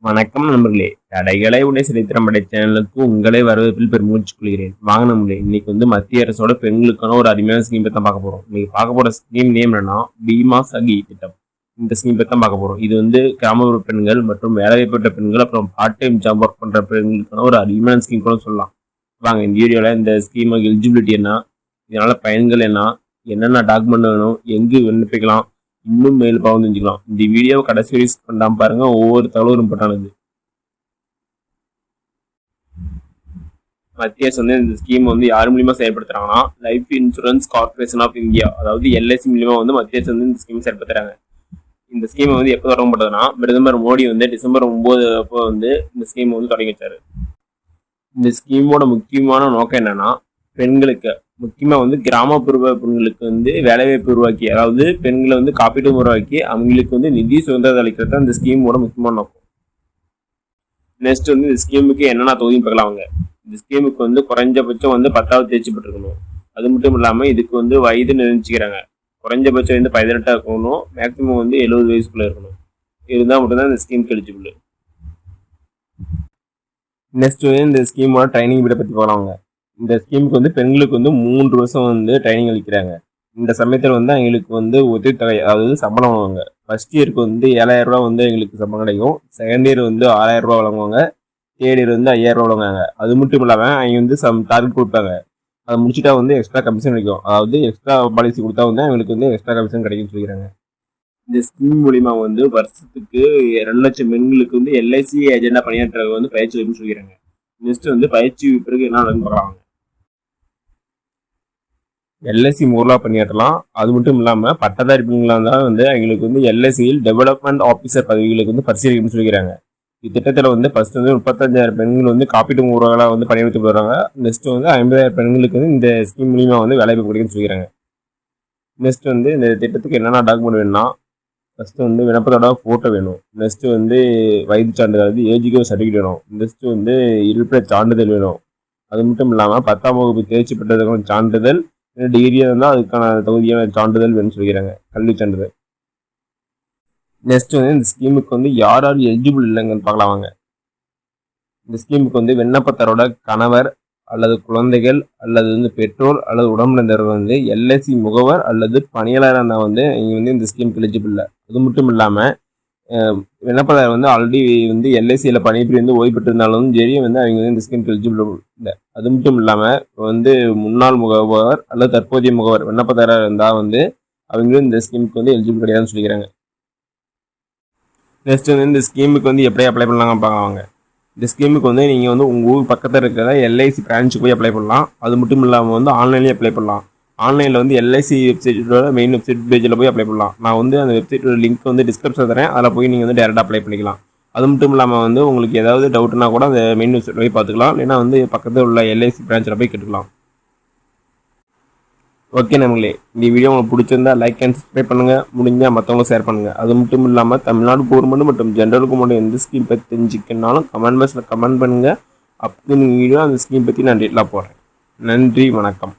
வணக்கம் நண்பர்களே. தடைகளை உடைய சரித்திரமடை சேனலுக்கு உங்களை வரவேற்பில் பெருமூச்சு கொள்கிறேன். வாங்க நண்பர்களே, இன்னைக்கு வந்து மத்திய அரசோட பெண்களுக்கான ஒரு அருமையான ஸ்கீம் பற்றி தான் பார்க்க போறோம். இன்னைக்கு பார்க்க போற ஸ்கீம் நேம் என்னன்னா பீமா சகி திட்டம். இந்த ஸ்கீம் பற்றி தான் பார்க்க போறோம். இது வந்து கிராமப்புற பெண்கள் மற்றும் வேலைவாய்ப்பட்ட பெண்கள் அப்புறம் பார்ட் டைம் ஜாப் ஒர்க் பண்ற பெண்களுக்கான ஒரு அருமையான ஸ்கீம் கூட சொல்லலாம். வாங்க இந்த வீடியோல இந்த ஸ்கீம் எலிஜிபிலிட்டி என்ன, இதனால பயன்கள் என்ன, என்னென்ன டாக்குமெண்ட் வேணும், எங்கு விண்ணப்பிக்கலாம், இன்னும் மேல் பாவம் தெரிஞ்சுக்கலாம். இந்த வீடியோவை கடைசி வரைக்கும் பண்ணாம பாருங்க, ஒவ்வொரு தகவலும் இம்பார்ட்டானது. மத்திய அரசு வந்து இந்த ஸ்கீம் வந்து யார் மூலியமா செயல்படுத்துறாங்கன்னா life insurance corporation of India, அதாவது எல்ஐசி மூலியமா வந்து மத்திய அரசு வந்து இந்த ஸ்கீம் செயல்படுத்துறாங்க. இந்த ஸ்கீம் வந்து எப்போ தொடங்கப்பட்டதுன்னா பிரதமர் மோடி வந்து டிசம்பர் 9 அப்போ வந்து இந்த ஸ்கீம் வந்து தொடங்கி வச்சாரு. இந்த ஸ்கீமோட முக்கியமான நோக்கம் என்னன்னா பெண்களுக்கு, முக்கியமா வந்து கிராமப்புற பெண்களுக்கு வந்து வேலைவாய்ப்பு உருவாக்கி, அதாவது பெண்களை வந்து காப்பீடு உருவாக்கி அவங்களுக்கு வந்து நிதி சுதந்திரத்தை அளிக்கிறது இந்த ஸ்கீமோட முக்கியமான நோக்கம். நெக்ஸ்ட் வந்து இந்த ஸ்கீமுக்கு என்னென்ன தொகுதி பார்க்கலாம். அவங்க இந்த ஸ்கீமுக்கு வந்து குறைஞ்சபட்சம் வந்து 10வது தேர்ச்சி பெற்றிருக்கணும். அது மட்டும் இல்லாம இதுக்கு வந்து வயது நிர்ணயிச்சுக்கிறாங்க. குறைஞ்சபட்சம் வந்து 18 இருக்கணும், மேக்சிமம் வந்து 70 வயசுக்குள்ள இருக்கணும். இருந்தால் மட்டும்தான் இந்த ஸ்கீமுக்கு எலிஜிபிள். நெக்ஸ்ட் வந்து இந்த ஸ்கீமோட ட்ரைனிங் பீரியட் பற்றி பார்க்கலாம். இந்த ஸ்கீமுக்கு வந்து பெண்களுக்கு வந்து 3 வருஷம் வந்து ட்ரைனிங் அளிக்கிறாங்க. இந்த சமயத்தில் வந்து எங்களுக்கு வந்து உதவித்தொகை, அதாவது சம்பளம் வழங்குவாங்க. ஃபர்ஸ்ட் இயருக்கு வந்து 7,000 ரூபா வந்து எங்களுக்கு சம்பளம் கிடைக்கும். செகண்ட் இயர் வந்து 6,000 ரூபா வழங்குவாங்க. தேர்ட் இயர் வந்து 5,000 ரூபா வழங்குவாங்க. அது மட்டும் இல்லாமல் அவங்க வந்து டார்கெட் கொடுப்பாங்க. அதை முடிச்சுட்டா வந்து எக்ஸ்ட்ரா கமிஷன் கிடைக்கும். அதாவது எக்ஸ்ட்ரா பாலிசி கொடுத்தா வந்து அவங்களுக்கு வந்து எக்ஸ்ட்ரா கமிஷன் கிடைக்கும்னு சொல்லிக்கிறாங்க. இந்த ஸ்கீம் மூலிமா வந்து வருஷத்துக்கு 2 லட்சம் பெண்களுக்கு வந்து எல்ஐசி ஏஜெண்டா பணியாற்ற வந்து பயிற்சி வைப்புன்னு சொல்லிக்கிறாங்க. நெக்ஸ்ட் வந்து பயிற்சி பிறகு என்ன நடக்குன்னு பார்க்கலாம். எல்ஐசி மூலமாக பணியாற்றலாம். அது மட்டும் இல்லாமல் பட்டதாரி பெண்களாக இருந்தால் வந்து எங்களுக்கு வந்து எல்ஐசியில் டெவலப்மெண்ட் ஆஃபீஸர் பதவிகளுக்கு வந்து பரிசீலிக்கணும்னு சொல்லிக்கிறாங்க. இத்திட்டத்தில் வந்து ஃபர்ஸ்ட் வந்து 35,000 பெண்கள் வந்து காப்பீட்டு முறைகளாக வந்து பணியெடுத்து போடுறாங்க. நெக்ஸ்ட் வந்து 50,000 பெண்களுக்கு வந்து இந்த ஸ்கீம் மூலியமாக வந்து வேலைவாய்ப்பு கிடைக்குன்னு சொல்லிக்கிறாங்க. நெக்ஸ்ட் வந்து இந்த திட்டத்துக்கு என்னென்ன டாக்குமெண்ட் வேணும்னா ஃபர்ஸ்ட் வந்து விண்ணப்பத்தோட ஃபோட்டோ வேணும். நெக்ஸ்ட் வந்து வயது சான்றிதழ், அதாவது ஏஜுக்கு சர்டிஃபிகேட் வேணும். நெக்ஸ்ட் வந்து இருப்பிட சான்றிதழ் வேணும். அது மட்டும் இல்லாமல் 10ஆம் வகுப்பு தேர்ச்சி பெற்றதுக்கான சான்றிதழ், டிகிரியாக இருந்தால் அதுக்கான தகுதியான சான்றிதழ் வேணும்னு சொல்லிக்கிறாங்க, கல்வி சான்றிதழ். நெக்ஸ்ட் வந்து இந்த ஸ்கீமுக்கு வந்து யார் யார் எலிஜிபிள் இல்லைங்கன்னு பார்க்கலாம் வாங்க. இந்த ஸ்கீமுக்கு வந்து விண்ணப்பத்தரோட கணவர் அல்லது குழந்தைகள் அல்லது வந்து பெற்றோர் அல்லது உடம்பிழந்தவர்கள் வந்து எல்ஐசி முகவர் அல்லது பணியாளராக இருந்தால் வந்து இங்கே வந்து இந்த ஸ்கீமுக்கு எலிஜிபிள் இல்லை. அது மட்டும் இல்லாமல் விண்ணப்பதாரர் வந்து ஆல்ரெடி வந்து எல்ஐசியில் பணிபுரிந்து ஓய்வு பெற்றிருந்தாலும் சரி வந்து அவங்க வந்து இந்த ஸ்கீமுக்கு எலிஜிபிள் இல்லை. அது மட்டும் இல்லாமல் வந்து முன்னாள் முகவர் அல்லது தற்போதைய முகவர் விண்ணப்பதாரர் இருந்தால் வந்து அவங்களும் இந்த ஸ்கீமுக்கு வந்து எலிஜிபிள் கிடையாதுன்னு சொல்லிக்கிறாங்க. நெக்ஸ்ட் வந்து இந்த ஸ்கீமுக்கு வந்து எப்படி அப்ளை பண்ணலாங்க பார்ப்பாங்க. இந்த ஸ்கீமுக்கு வந்து நீங்கள் வந்து உங்கள் ஊர் பக்கத்தில் இருக்கிற எல்ஐசி பிரான்ச்சுக்கு போய் அப்ளை பண்ணலாம். அது மட்டும் இல்லாமல் வந்து ஆன்லைன்லேயே அப்ளை பண்ணலாம். ஆன்லைனில் வந்து எல்ஐசி வெப்சைட்டோட மெயின் வெப்சைட் பேஜில் போய் அப்ளை பண்ணலாம். நான் வந்து அந்த வெப்சைட்டோட லிங்க் வந்து டிஸ்கிரிப்ஷன் தரேன், அதில் போய் நீங்கள் வந்து டேரெக்டாக அப்ளை பண்ணிக்கலாம். அது மட்டும் இல்லாமல் வந்து உங்களுக்கு ஏதாவது டவுட்னா கூட அந்த மெயின் வெப்சைட் போய் பார்த்துக்கலாம், இல்லைன்னா வந்து பக்கத்தில் உள்ள எல்ஐசி பிரான்ச்சில் போய் கேட்டுக்கலாம். ஓகே நம்மளே, இந்த வீடியோ உங்களுக்கு பிடிச்சிருந்தா லைக் அண்ட் சப்ஸ்கிரைப் பண்ணுங்கள், முடிஞ்சால் மற்றவங்க ஷேர் பண்ணுங்கள். அது மட்டும் இல்லாமல் தமிழ்நாடு கவர்மெண்ட் மற்றும் ஜென்ரல் கவர்மெண்ட் எந்த ஸ்கீம் பற்றி தெரிஞ்சுக்கனாலும் கமெண்ட் பாக்ஸில் கமெண்ட் பண்ணுங்கள். அப்படி வீடியோ அந்த ஸ்கீம் பற்றி நான் டீட்டெயிலாக போடுறேன். நன்றி, வணக்கம்.